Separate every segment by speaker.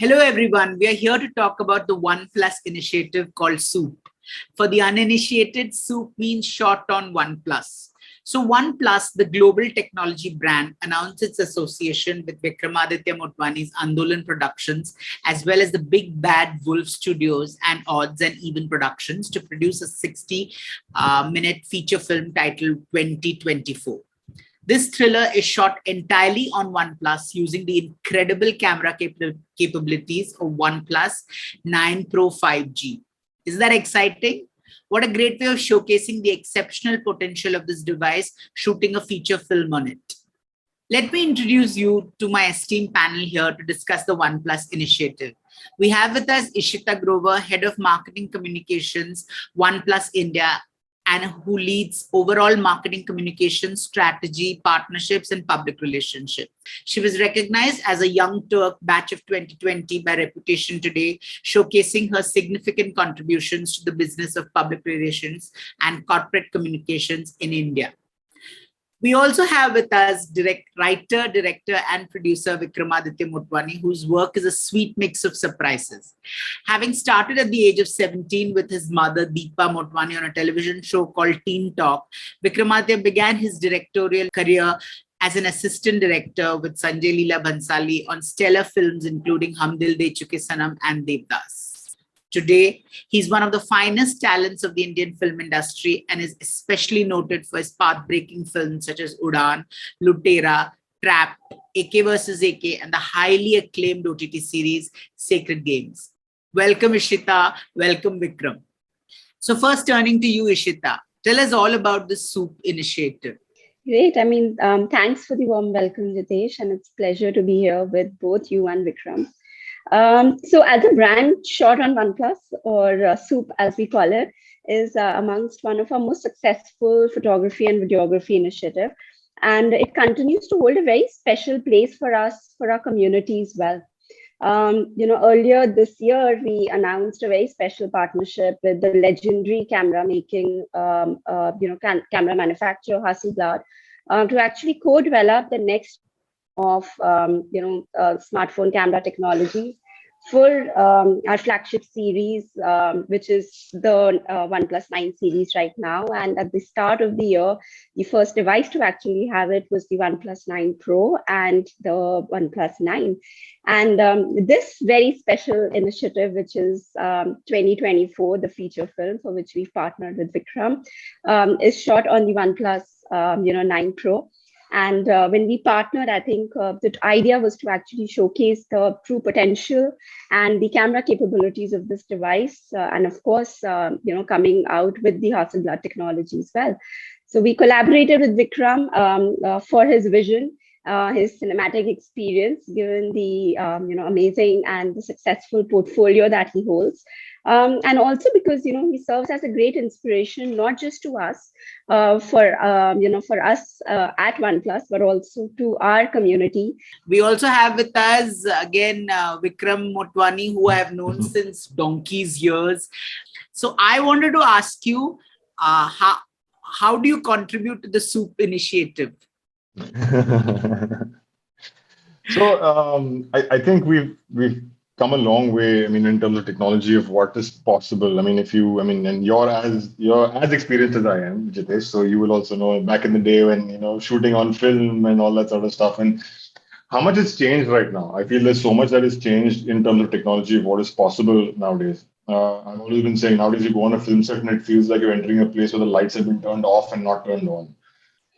Speaker 1: Hello, everyone. We are here to talk about the OnePlus initiative called SOUP. For the uninitiated, SOUP means Shot On OnePlus. So OnePlus, the global technology brand, announced its association with Vikramaditya Motwane's Andolan Productions, as well as the Big Bad Wolf Studios and Odds and Even Productions to produce a 60-minute feature film titled 2024. This thriller is shot entirely on OnePlus using the incredible camera capabilities of OnePlus 9 Pro 5G. Is that exciting? What a great way of showcasing the exceptional potential of this device, shooting a feature film on it. Let me introduce you to my esteemed panel here to discuss the OnePlus initiative. We have with us Ishita Grover, Head of Marketing Communications, OnePlus India, and who leads overall marketing communications, strategy, partnerships, and public relationships. She was recognized as a Young Turk Batch of 2020 by Reputation Today, showcasing her significant contributions to the business of public relations and corporate communications in India. We also have with us writer, director, and producer Vikramaditya Motwane, whose work is a sweet mix of surprises. Having started at the age of 17 with his mother, Deepa Motwane, on a television show called Teen Talk, Vikramaditya began his directorial career as an assistant director with Sanjay Leela Bhansali on stellar films including Hum Dil De Chuke Sanam and Devdas. Today, he's one of the finest talents of the Indian film industry and is especially noted for his path-breaking films such as Udaan, Lutera, Trapped, AK vs. AK, and the highly acclaimed OTT series Sacred Games. Welcome, Ishita. Welcome, Vikram. So first turning to you, Ishita, tell us all about the SOUP initiative.
Speaker 2: Great. Thanks for the warm welcome, Jitesh, and it's a pleasure to be here with both you and Vikram. So as a brand, Shot On OnePlus, or SOUP as we call it, is amongst one of our most successful photography and videography initiative. And it continues to hold a very special place for us, for our community as well. Earlier this year, we announced a very special partnership with the legendary camera making, camera manufacturer Hasselblad to actually co-develop the next of smartphone camera technologies for our flagship series, which is the OnePlus 9 series right now. And at the start of the year, the first device to actually have it was the OnePlus 9 Pro and the OnePlus 9. And this very special initiative, which is 2024, the feature film for which we've partnered with Vikram, is shot on the OnePlus 9 Pro. And when we partnered, I think the idea was to actually showcase the true potential and the camera capabilities of this device. And of course, coming out with the Hasselblad technology as well. So we collaborated with Vikram for his vision, his cinematic experience, given the amazing and the successful portfolio that he holds. And also because he serves as a great inspiration, not just to us, for us at OnePlus, but also to our community.
Speaker 1: We also have with us again Vikram Motwane, who I have known since donkey's years. So I wanted to ask you, how do you contribute to the SOUP initiative?
Speaker 3: So I think we've come a long way. I mean, in terms of technology of what is possible. I mean, and you're as experienced as I am, Jitesh. So you will also know back in the day when shooting on film and all that sort of stuff, and how much it's changed right now. I feel there's so much that has changed in terms of technology of what is possible nowadays. I've always been saying nowadays you go on a film set and it feels like you're entering a place where the lights have been turned off and not turned on.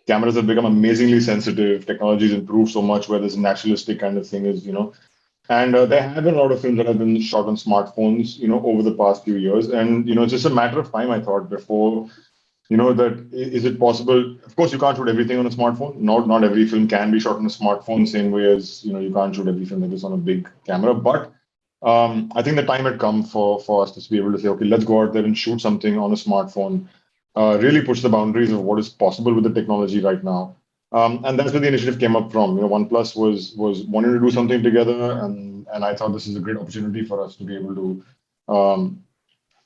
Speaker 3: Cameras have become amazingly sensitive. Technology has improved so much where this naturalistic kind of thing is, And there have been a lot of films that have been shot on smartphones, over the past few years. And, it's just a matter of time, I thought, before, that is it possible? Of course, you can't shoot everything on a smartphone. Not every film can be shot on a smartphone, same way as, you can't shoot every film that is on a big camera. But I think the time had come for us to be able to say, okay, let's go out there and shoot something on a smartphone. Really push the boundaries of what is possible with the technology right now. And that's where the initiative came up from. OnePlus was wanting to do something together, and I thought this is a great opportunity for us to be able to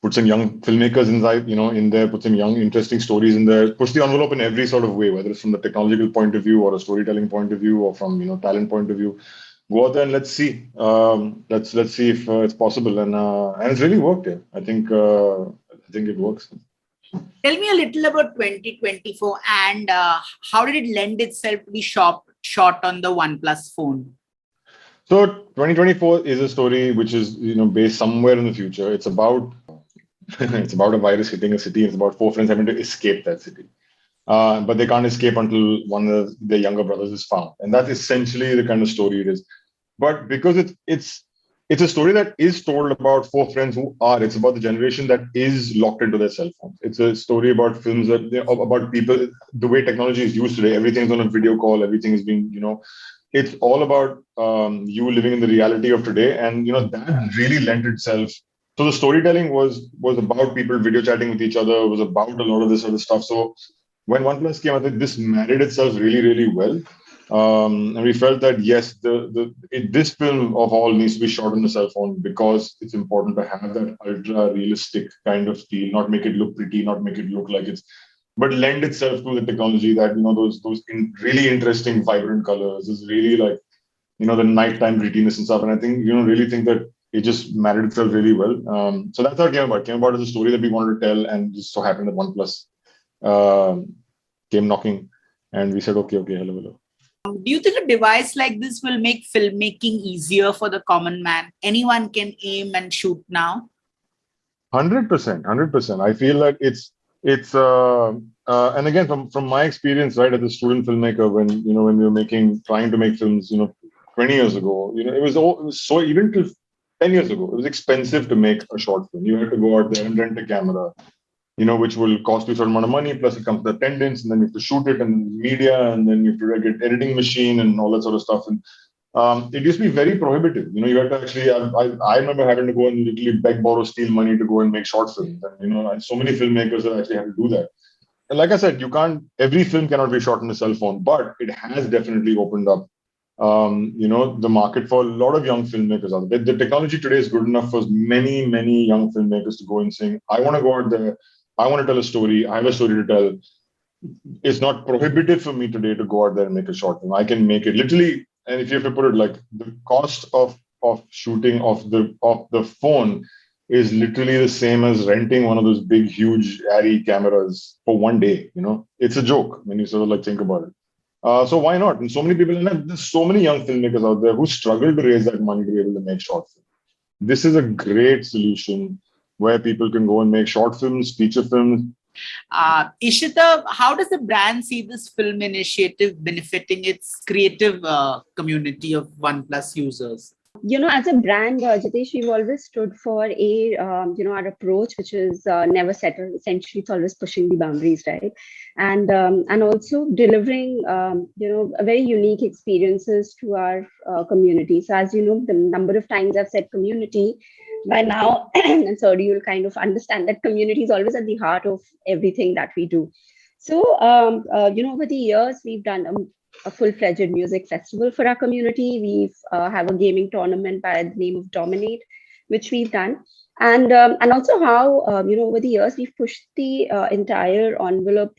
Speaker 3: put some young filmmakers in there, put some young, interesting stories in there, push the envelope in every sort of way, whether it's from the technological point of view or a storytelling point of view or from talent point of view. go out there and let's see. Let's see if it's possible, and it's really worked. Yeah, I think it works.
Speaker 1: Tell me a little about 2024 and how did it lend itself to be shot on the OnePlus phone?
Speaker 3: So 2024 is a story which is based somewhere in the future. It's about it's about a virus hitting a city. It's about four friends having to escape that city. But they can't escape until one of their younger brothers is found, and that's essentially the kind of story it is. But because it's a story that is told about four friends who are. It's about the generation that is locked into their cell phones. It's a story about films about people. The way technology is used today, everything's on a video call. Everything is being It's all about you living in the reality of today, and that really lent itself. So the storytelling was about people video chatting with each other. It was about a lot of this other stuff. So when OnePlus came, I think this married itself really, really well. And we felt that yes, this film of all needs to be shot on the cell phone because it's important to have that ultra realistic kind of feel, not make it look pretty, not make it look like it's, but lend itself to the technology that really interesting, vibrant colors is really like the nighttime grittiness and stuff. And I think really think that it just married itself really well. So that's how it came about. It came about as a story that we wanted to tell, and just so happened that OnePlus came knocking, and we said, okay, hello, hello.
Speaker 1: Do you think a device like this will make filmmaking easier for the common man? Anyone can aim and shoot now?
Speaker 3: 100%, 100%. I feel that it's and again from my experience, right, as a student filmmaker, when we were trying to make films, 20 years ago, it was so, even till 10 years ago, it was expensive to make a short film. You had to go out there and rent a camera, which will cost you a certain amount of money, plus it comes with attendance, and then you have to shoot it and media, and then you have to get editing machine and all that sort of stuff. And it used to be very prohibitive. You had to actually, I remember having to go and literally beg, borrow, steal money to go and make short films. And, and so many filmmakers have actually had to do that. And like I said, every film cannot be shot on a cell phone, but it has definitely opened up, the market for a lot of young filmmakers out there. The technology today is good enough for many, many young filmmakers to go and saying, I want to go out there, I want to tell a story, I have a story to tell. It's not prohibitive for me today to go out there and make a short film. I can make it literally, and if you have to put it like the cost of shooting of the phone is literally the same as renting one of those big, huge Arri cameras for one day. It's a joke when you sort of like think about it. So why not? And so many people, and there's so many young filmmakers out there who struggle to raise that money to be able to make short films. This is a great solution where people can go and make short films, feature films.
Speaker 1: Ishita, how does the brand see this film initiative benefiting its creative community of OnePlus users?
Speaker 2: As a brand, Jitesh, we've always stood for our approach, which is never settle. Essentially, it's always pushing the boundaries, right? And also delivering, very unique experiences to our community. So as you know, the number of times I've said community, by now, and so you'll kind of understand that community is always at the heart of everything that we do. So, over the years, we've done a full-fledged music festival for our community. We've have a gaming tournament by the name of Dominate, which we've done. And also how, over the years, we've pushed the entire envelope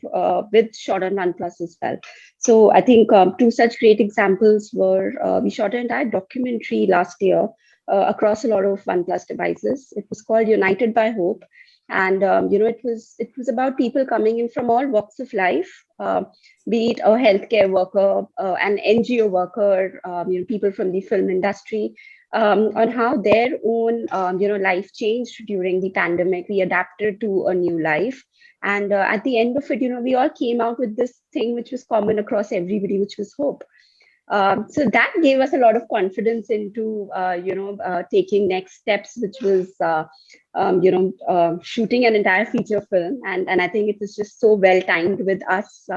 Speaker 2: with Shot On OnePlus as well. So I think two such great examples were, we shot an entire documentary last year across a lot of OnePlus devices. It was called United by Hope. And it was about people coming in from all walks of life, be it a healthcare worker, an NGO worker, people from the film industry, on how their own life changed during the pandemic. We adapted to a new life, and at the end of it, we all came out with this thing which was common across everybody, which was hope. So that gave us a lot of confidence into, taking next steps, which was, shooting an entire feature film. And I think it was just so well timed with us.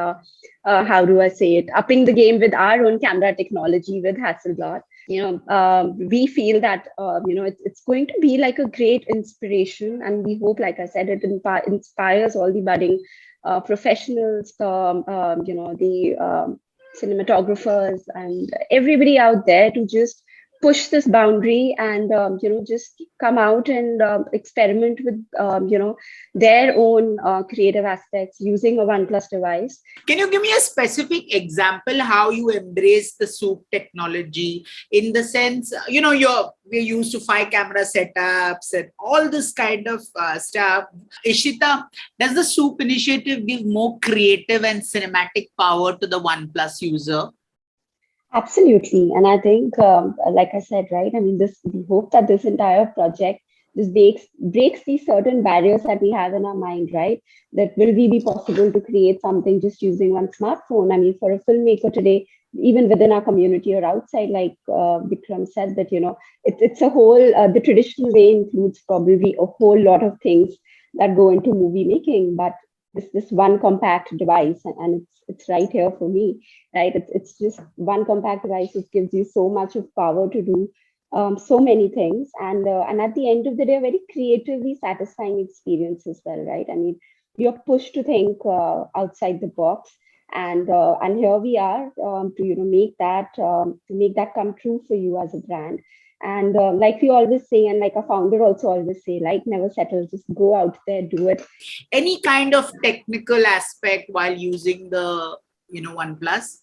Speaker 2: How do I say it? Upping the game with our own camera technology with Hasselblad. We feel that, it's going to be like a great inspiration. And we hope, like I said, it inspires all the budding professionals, the cinematographers and everybody out there to just push this boundary and just come out and experiment with their own creative aspects using a OnePlus device.
Speaker 1: Can you give me a specific example how you embrace the Soup technology, in the sense, we're used to 5 camera setups and all this kind of stuff. Ishita, does the Soup initiative give more creative and cinematic power to the OnePlus user?
Speaker 2: Absolutely. And I think, like I said, right, I mean, we hope that this entire project just breaks these certain barriers that we have in our mind, right? That will we be possible to create something just using one smartphone? I mean, for a filmmaker today, even within our community or outside, like Vikram said, that, it's a whole, the traditional way includes probably a whole lot of things that go into movie making, but this one compact device, and it's right here for me, right? It's just one compact device which gives you so much of power to do so many things, and at the end of the day, a very creatively satisfying experience as well, right? I mean, you're pushed to think outside the box, and here we are to make that come true for you as a brand. And like we always say, and like a founder also always say, like, never settle, just go out there, do it.
Speaker 1: Any kind of technical aspect while using the, OnePlus?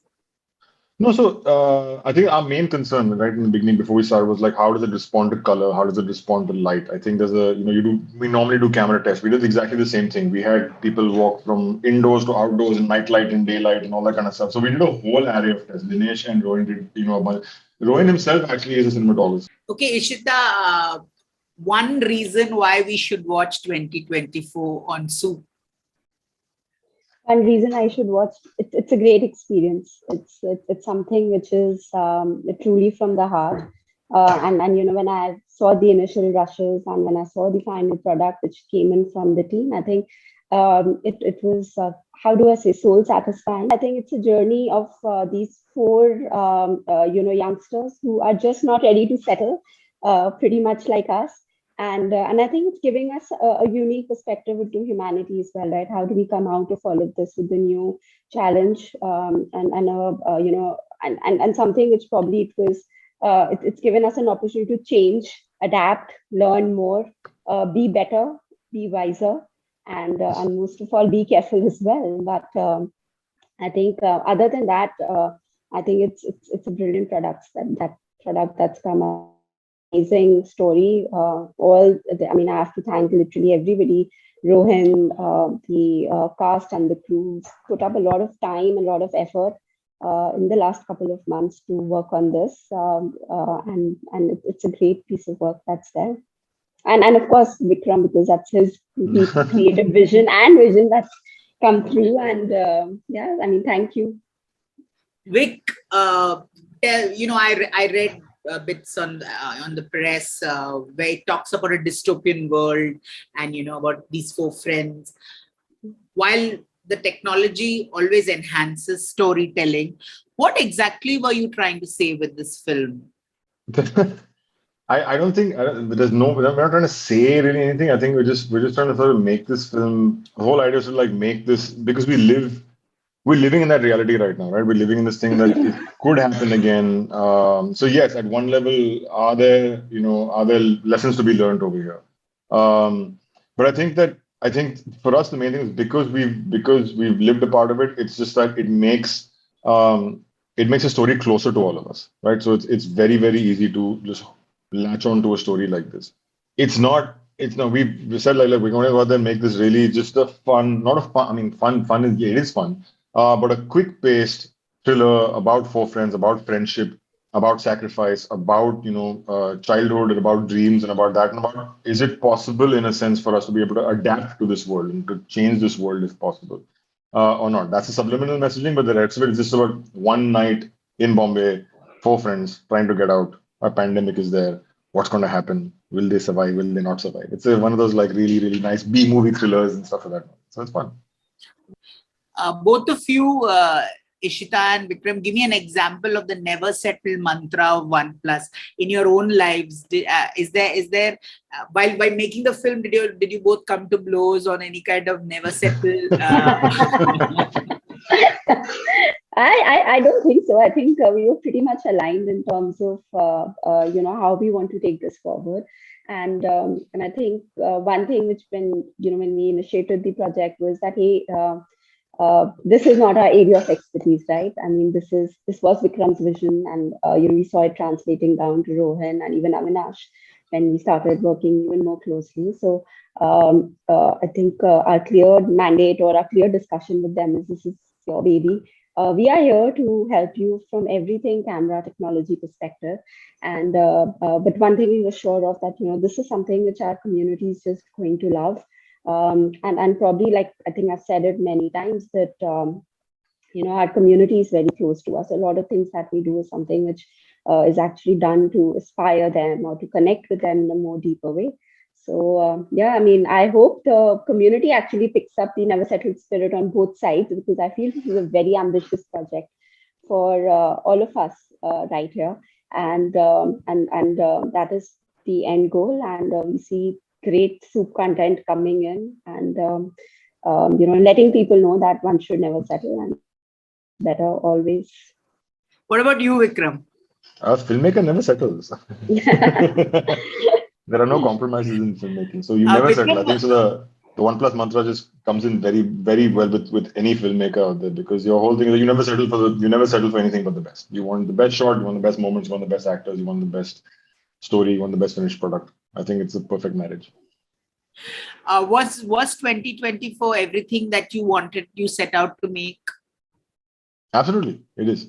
Speaker 3: No, so I think our main concern right in the beginning before we started was like, how does it respond to color? How does it respond to light? I think we normally do camera tests. We did exactly the same thing. We had people walk from indoors to outdoors in night light and daylight and all that kind of stuff. So we did a whole array of tests. Dinesh and Rohin did, a bunch. Rohin himself actually is a cinematographer.
Speaker 1: Okay, Ishita, one reason why we should watch 2024 on Soup.
Speaker 2: One reason I should watch it's a great experience. It's something which is truly from the heart. And when I saw the initial rushes and when I saw the final product which came in from the team, I think it was how do I say, soul satisfying. I think it's a journey of these 4 youngsters who are just not ready to settle, pretty much like us. And I think it's giving us a unique perspective into humanity as well, right? How do we come out of all of this with the new challenge, and something which probably it's given us an opportunity to change, adapt, learn more, be better, be wiser, and most of all, be careful as well. But I think other than that, I think it's a brilliant product that's come out. Amazing story. I have to thank literally everybody, Rohin, the cast and the crew put up a lot of time, a lot of effort in the last couple of months to work on this, and it's a great piece of work that's there. And of course Vikram, because that's his creative vision that's come through. And thank you.
Speaker 1: Vic, I read bits on the press where it talks about a dystopian world and about these 4 friends. While the technology always enhances storytelling, what exactly were you trying to say with this film?
Speaker 3: I don't think we're not trying to say really anything. I think we're just trying to sort of make this film. The whole idea is to like make this, because we're living in that reality right now, right? We're living in this thing that it could happen again. So yes, at one level, are there lessons to be learned over here? But I think for us the main thing is because we've lived a part of it. It's just that it makes a story closer to all of us, right? So it's very, very easy to just latch on to a story like this. We said like we're going to go out there and make this really just a fun, not a fun. I mean, fun is, yeah, it is fun. But a quick-paced thriller about 4 friends, about friendship, about sacrifice, about childhood, and about dreams, and about that, and about is it possible in a sense for us to be able to adapt to this world and to change this world if possible, or not? That's a subliminal messaging, but the rest of it is just about one night in Bombay, 4 friends trying to get out. A pandemic is there. What's going to happen? Will they survive? Will they not survive? It's one of those like really, really nice B-movie thrillers and stuff like that. So it's fun.
Speaker 1: Both of you, Ishita and Vikram, give me an example of the never settle mantra of OnePlus in your own lives. Is there while making the film, did you both come to blows on any kind of never settle?
Speaker 2: I don't think so. I think we were pretty much aligned in terms of how we want to take this forward, and I think one thing which when we initiated the project was that this is not our area of expertise, right? I mean, this was Vikram's vision, and we saw it translating down to Rohan and even Avinash when we started working even more closely. So I think our clear mandate or our clear discussion with them is this is your baby. We are here to help you from everything camera technology perspective, and but one thing we were sure of that this is something which our community is just going to love, and probably, like I think I've said it many times, that our community is very close to us. A lot of things that we do is something which is actually done to inspire them or to connect with them in a more deeper way. So yeah, I mean, I hope the community actually picks up the never settled spirit on both sides, because I feel this is a very ambitious project for all of us right here, and that is the end goal. And we see great soup content coming in, and letting people know that one should never settle and better always.
Speaker 1: What about you, Vikram?
Speaker 3: A filmmaker never settles. There are no compromises in filmmaking, so you never settle. I think so. The OnePlus mantra just comes in very, very well with any filmmaker out there, because your whole thing is you never settle for anything but the best. You want the best shot, you want the best moments, you want the best actors, you want the best story, you want the best finished product. I think it's a perfect marriage.
Speaker 1: Was 2024 everything that you set out to make?
Speaker 3: Absolutely, it is.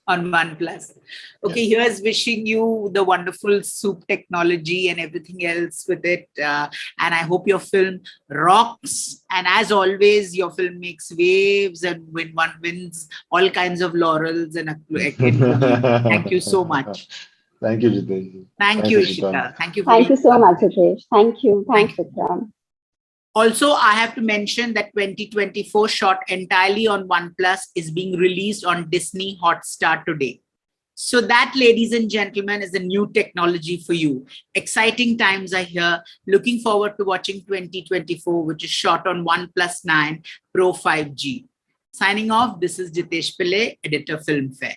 Speaker 1: On OnePlus. Okay, here's wishing you the wonderful soup technology and everything else with it. And I hope your film rocks. And as always, your film makes waves, and when one wins all kinds of laurels and thank you so much.
Speaker 3: Thank you, Jitesh.
Speaker 1: Thank you, Ishita. Thank you.
Speaker 2: Thank you so much, Jitesh. Thank you. Thanks, Vikram.
Speaker 1: Also, I have to mention that 2024 shot entirely on OnePlus is being released on Disney Hotstar today. So that, ladies and gentlemen, is the new technology for you. Exciting times are here. Looking forward to watching 2024, which is shot on OnePlus 9 Pro 5G. Signing off, this is Jitesh Pillaai, editor Filmfare.